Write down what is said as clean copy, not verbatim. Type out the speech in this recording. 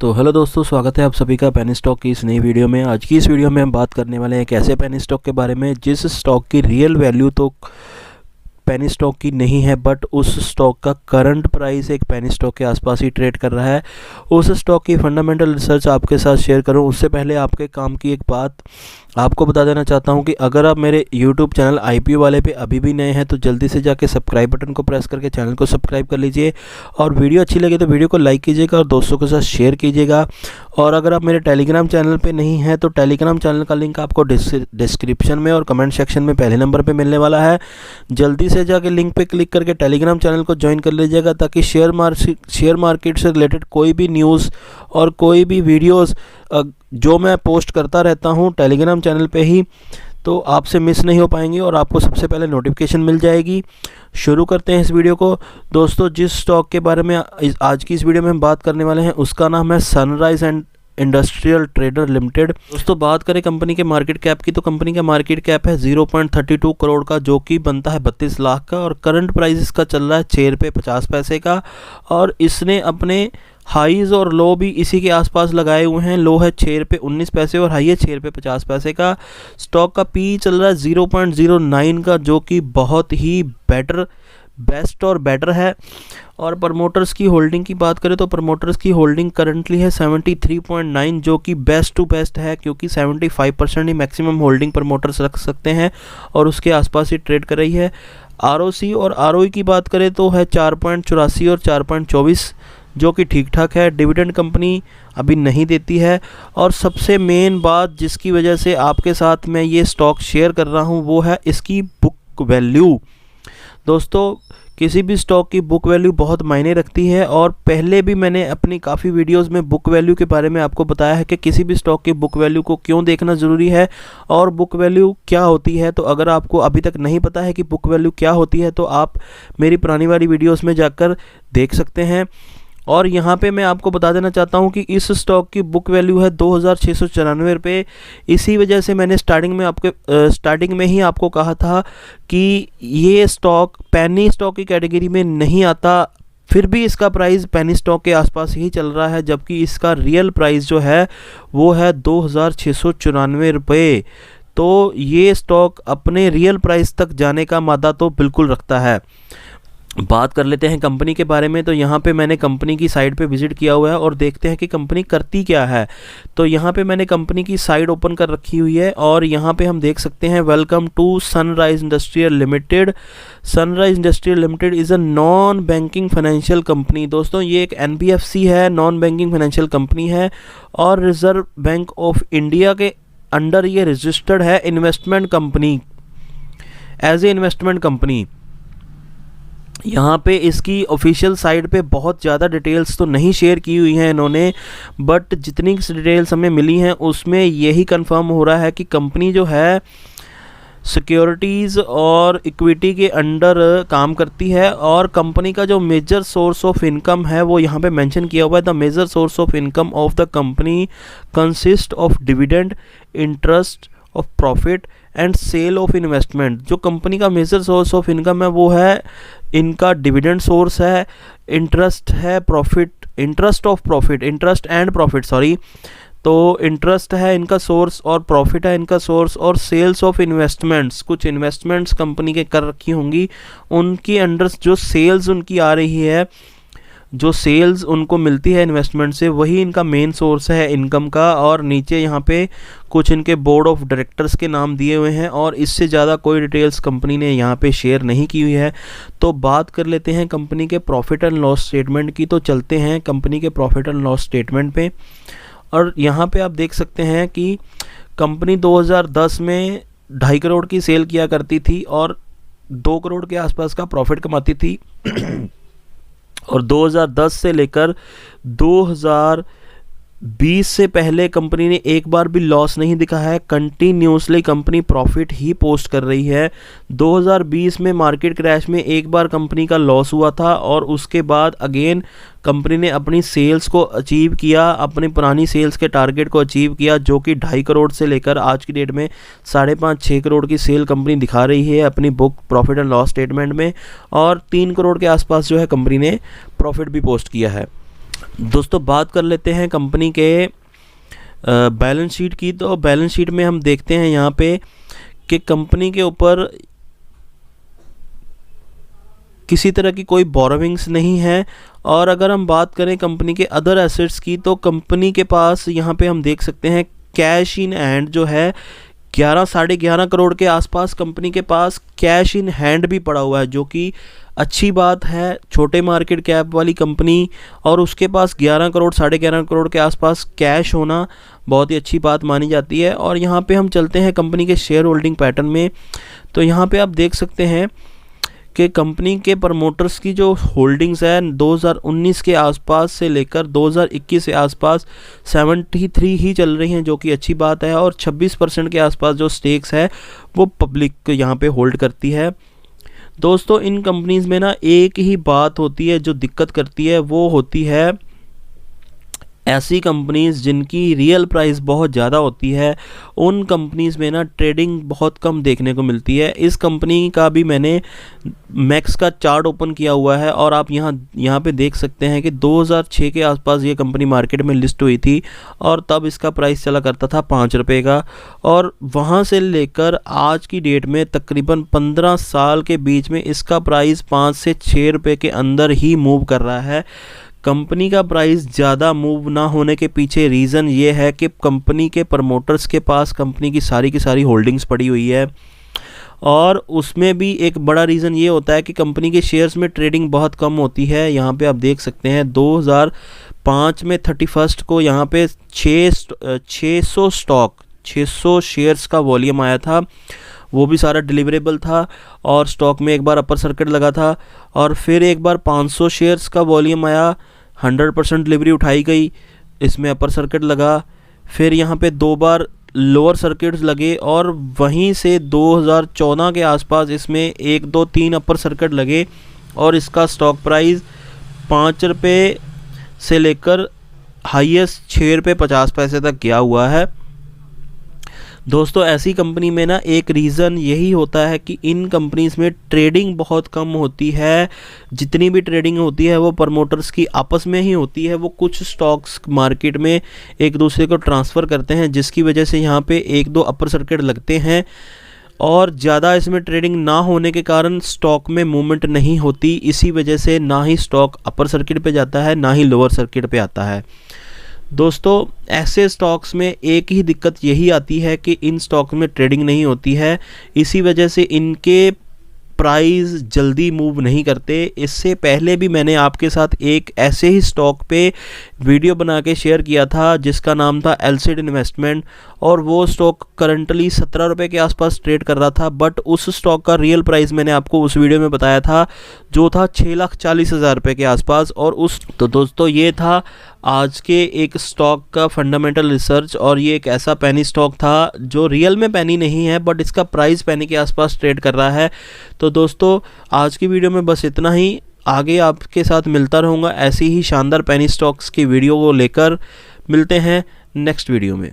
तो हेलो दोस्तों, स्वागत है आप सभी का पेनी स्टॉक की इस नई वीडियो में। आज की इस वीडियो में हम बात करने वाले हैं एक ऐसे पेनी स्टॉक के बारे में जिस स्टॉक की रियल वैल्यू तो पेनी स्टॉक की नहीं है, बट उस स्टॉक का करंट प्राइस एक पेनी स्टॉक के आसपास ही ट्रेड कर रहा है। उस स्टॉक की फंडामेंटल रिसर्च आपके साथ शेयर करूं उससे पहले आपके काम की एक बात आपको बता देना चाहता हूं कि अगर आप मेरे YouTube चैनल IPO वाले पे अभी भी नए हैं तो जल्दी से जाके सब्सक्राइब बटन को प्रेस करके चैनल को सब्सक्राइब कर लीजिए, और वीडियो अच्छी लगे तो वीडियो को लाइक कीजिएगा और दोस्तों के साथ शेयर कीजिएगा। और अगर आप मेरे टेलीग्राम चैनल पे नहीं हैं तो टेलीग्राम चैनल का लिंक आपको डिस्क्रिप्शन में और कमेंट सेक्शन में पहले नंबर पे मिलने वाला है। जल्दी से जाके लिंक पे क्लिक करके टेलीग्राम चैनल को ज्वाइन कर लीजिएगा ताकि शेयर मार्केट से रिलेटेड कोई भी न्यूज़ और कोई भी वीडियोस जो मैं पोस्ट करता रहता हूं टेलीग्राम चैनल पे ही, तो आपसे मिस नहीं हो पाएंगी और आपको सबसे पहले नोटिफिकेशन मिल जाएगी। शुरू करते हैं इस वीडियो को। दोस्तों, जिस स्टॉक के बारे में आज की इस वीडियो में हम बात करने वाले हैं उसका नाम है sunrise and industrial trader limited. दोस्तों, बात करें कंपनी के मार्केट कैप की तो कंपनी का मार्केट कैप है 0.32 करोड़ का, जो कि बनता है 32 लाख का, और करंट प्राइस इसका चल रहा है 6 रुपये 50 पैसे का। और इसने अपने हाईज और लो भी इसी के आसपास लगाए हुए हैं। लो है 6 रुपये 19 पैसे और हाई है 6 रुपये 50 पैसे का। स्टॉक का पी चल रहा है 0.09 का, जो कि बहुत ही बेस्ट और बेटर है। और प्रमोटर्स की होल्डिंग की बात करें तो प्रमोटर्स की होल्डिंग करंटली है 73.9, जो कि बेस्ट टू बेस्ट है, क्योंकि 75% ही मैक्सिमम होल्डिंग प्रमोटर्स रख सकते हैं और उसके आसपास ही ट्रेड कर रही है। ROC और ROE की बात करें तो है 4.84 और 4.24, जो कि ठीक ठाक है। डिविडेंड कंपनी अभी नहीं देती है। और सबसे मेन बात जिसकी वजह से आपके साथ मैं ये स्टॉक शेयर कर रहा हूँ वो है इसकी बुक वैल्यू। दोस्तों, किसी भी स्टॉक की बुक वैल्यू बहुत मायने रखती है, और पहले भी मैंने अपनी काफ़ी वीडियोस में बुक वैल्यू के बारे में आपको बताया है कि किसी भी स्टॉक की बुक वैल्यू को क्यों देखना ज़रूरी है और बुक वैल्यू क्या होती है। तो अगर आपको अभी तक नहीं पता है कि बुक वैल्यू क्या होती है तो आप मेरी पुरानी वाली वीडियोस में जाकर देख सकते हैं। और यहाँ पे मैं आपको बता देना चाहता हूँ कि इस स्टॉक की बुक वैल्यू है 2694 रुपये। इसी वजह से मैंने स्टार्टिंग में ही आपको कहा था कि ये स्टॉक पेनी स्टॉक की कैटेगरी में नहीं आता, फिर भी इसका प्राइस पेनी स्टॉक के आसपास ही चल रहा है, जबकि इसका रियल प्राइस जो है वो है 2694 रुपये। तो ये स्टॉक अपने रियल प्राइस तक जाने का मादा तो बिल्कुल रखता है। बात कर लेते हैं कंपनी के बारे में। तो यहाँ पे मैंने कंपनी की साइट पे विजिट किया हुआ है और देखते हैं कि कंपनी करती क्या है। तो यहाँ पे मैंने कंपनी की साइट ओपन कर रखी हुई है और यहाँ पे हम देख सकते हैं welcome to Sunrise Industrial Limited. Sunrise Industrial Limited is a non banking financial company. दोस्तों, ये एक NBFC है, नॉन बैंकिंग फाइनेंशियल कंपनी है, और रिजर्व बैंक ऑफ इंडिया के अंडर ये रजिस्टर्ड है investment company, as a investment company. यहाँ पे इसकी ऑफिशियल साइट पे बहुत ज़्यादा डिटेल्स तो नहीं शेयर की हुई हैं इन्होंने, बट जितनी डिटेल्स हमें मिली हैं उसमें यही कंफर्म हो रहा है कि कंपनी जो है सिक्योरिटीज़ और इक्विटी के अंडर काम करती है। और कंपनी का जो मेजर सोर्स ऑफ इनकम है वो यहाँ पे मेंशन किया हुआ है। The major source of income of the company consist of dividend, interest of profit and sale of investment. जो कंपनी का मेजर सोर्स ऑफ इनकम है वो है इनका डिविडेंड सोर्स है, इंटरेस्ट है, इंटरेस्ट एंड प्रॉफिट सॉरी। तो इंटरेस्ट है इनका सोर्स और प्रॉफिट है इनका सोर्स, और सेल्स ऑफ इन्वेस्टमेंट्स, कुछ इन्वेस्टमेंट्स कंपनी के कर रखी होंगी, उनकी अंडर जो सेल्स उनकी आ रही है, जो सेल्स उनको मिलती है इन्वेस्टमेंट से, वही इनका मेन सोर्स है इनकम का। और नीचे यहाँ पे कुछ इनके बोर्ड ऑफ डायरेक्टर्स के नाम दिए हुए हैं, और इससे ज़्यादा कोई डिटेल्स कंपनी ने यहाँ पे शेयर नहीं की हुई है। तो बात कर लेते हैं कंपनी के प्रॉफिट एंड लॉस स्टेटमेंट की। तो चलते हैं कंपनी के प्रॉफिट एंड लॉस स्टेटमेंट पे, और यहाँ पे आप देख सकते हैं कि कंपनी 2010 में 2.5 करोड़ की सेल किया करती थी और 2 करोड़ के आसपास का प्रॉफिट कमाती थी। और 2010 से लेकर 2020 से पहले कंपनी ने एक बार भी लॉस नहीं दिखाया है, कंटिन्यूसली कंपनी प्रॉफिट ही पोस्ट कर रही है। 2020 में मार्केट क्रैश में एक बार कंपनी का लॉस हुआ था, और उसके बाद अगेन कंपनी ने अपनी सेल्स को अचीव किया, अपनी पुरानी सेल्स के टारगेट को अचीव किया, जो कि 2.5 करोड़ से लेकर आज की डेट में 5.5-6 करोड़ की सेल कंपनी दिखा रही है अपनी book profit and loss statement में, और 3 करोड़ के आसपास जो है कंपनी ने प्रॉफिट भी पोस्ट किया है। दोस्तों बात कर लेते हैं कंपनी के बैलेंस शीट की। तो बैलेंस शीट में हम देखते हैं यहाँ पे कि कंपनी के ऊपर किसी तरह की कोई बोरोविंग्स नहीं है। और अगर हम बात करें कंपनी के अदर एसेट्स की, तो कंपनी के पास यहाँ पे हम देख सकते हैं कैश इन हैंड जो है 11-11.5 करोड़ के आसपास कंपनी के पास कैश इन हैंड भी पड़ा हुआ है, जो कि अच्छी बात है। छोटे मार्केट कैप वाली कंपनी और उसके पास 11 करोड़ 11.5 करोड़ के आसपास कैश होना बहुत ही अच्छी बात मानी जाती है। और यहाँ पे हम चलते हैं कंपनी के शेयर होल्डिंग पैटर्न में। तो यहाँ पे आप देख सकते हैं कि कंपनी के प्रमोटर्स की जो होल्डिंग्स है 2019 के आसपास से लेकर 2021 के आसपास 73 ही चल रही हैं, जो कि अच्छी बात है। और 26% के आसपास जो स्टेक्स है वो पब्लिक यहाँ पे होल्ड करती है। दोस्तों इन कंपनीज़ में ना एक ही बात होती है जो दिक्कत करती है, वो होती है ऐसी कंपनीज़ जिनकी रियल प्राइस बहुत ज़्यादा होती है। उन कंपनीज़ में ना ट्रेडिंग बहुत कम देखने को मिलती है। इस कंपनी का भी मैंने मैक्स का चार्ट ओपन किया हुआ है और आप यहाँ पे देख सकते हैं कि 2006 के आसपास ये कंपनी मार्केट में लिस्ट हुई थी और तब इसका प्राइस चला करता था 5 रुपये का। और वहाँ से लेकर आज की डेट में तकरीबन 15 साल के बीच में इसका प्राइस 5 से 6 रुपये के अंदर ही मूव कर रहा है। कंपनी का प्राइस ज़्यादा मूव ना होने के पीछे रीज़न ये है कि कंपनी के प्रमोटर्स के पास कंपनी की सारी होल्डिंग्स पड़ी हुई है। और उसमें भी एक बड़ा रीज़न ये होता है कि कंपनी के शेयर्स में ट्रेडिंग बहुत कम होती है। यहाँ पे आप देख सकते हैं 2005 में 31 को यहाँ पे 600 शेयर्स का वॉल्यूम आया था, वो भी सारा डिलीवरेबल था। और स्टॉक में एक बार अपर सर्किट लगा था और फिर एक बार 500 शेयर्स का वॉल्यूम आया, 100% डिलीवरी उठाई गई, इसमें अपर सर्किट लगा। फिर यहाँ पे 2 बार लोअर सर्किट्स लगे और वहीं से 2014 के आसपास इसमें 1, 2, 3 अपर सर्किट लगे और इसका स्टॉक प्राइस 5 रुपये से लेकर हाईएस्ट 6 रुपये 50 पैसे तक गया हुआ है। दोस्तों ऐसी कंपनी में ना एक रीज़न यही होता है कि इन कंपनीज़ में ट्रेडिंग बहुत कम होती है। जितनी भी ट्रेडिंग होती है वो प्रमोटर्स की आपस में ही होती है। वो कुछ स्टॉक्स मार्केट में एक दूसरे को ट्रांसफ़र करते हैं, जिसकी वजह से यहाँ पे 1-2 अपर सर्किट लगते हैं और ज़्यादा इसमें ट्रेडिंग ना होने के कारण स्टॉक में मूवमेंट नहीं होती। इसी वजह से ना ही स्टॉक अपर सर्किट पे जाता है ना ही लोअर सर्किट पे आता है। दोस्तों ऐसे स्टॉक्स में एक ही दिक्कत यही आती है कि इन स्टॉक्स में ट्रेडिंग नहीं होती है, इसी वजह से इनके प्राइस जल्दी मूव नहीं करते। इससे पहले भी मैंने आपके साथ एक ऐसे ही स्टॉक पे वीडियो बना के शेयर किया था जिसका नाम था एलसीड इन्वेस्टमेंट और वो स्टॉक करंटली 17 रुपये के आसपास ट्रेड कर रहा था। बट उस स्टॉक का रियल प्राइस मैंने आपको उस वीडियो में बताया था जो था 6,40,000 रुपये के आसपास। और तो दोस्तों ये था आज के एक स्टॉक का फंडामेंटल रिसर्च और ये एक ऐसा पेनी स्टॉक था जो रियल में पेनी नहीं है बट इसका प्राइस पेनी के आसपास ट्रेड कर रहा है। तो दोस्तों आज की वीडियो में बस इतना ही। आगे आपके साथ मिलता रहूँगा ऐसी ही शानदार पेनी स्टॉक्स की वीडियो को लेकर। मिलते हैं नेक्स्ट वीडियो में।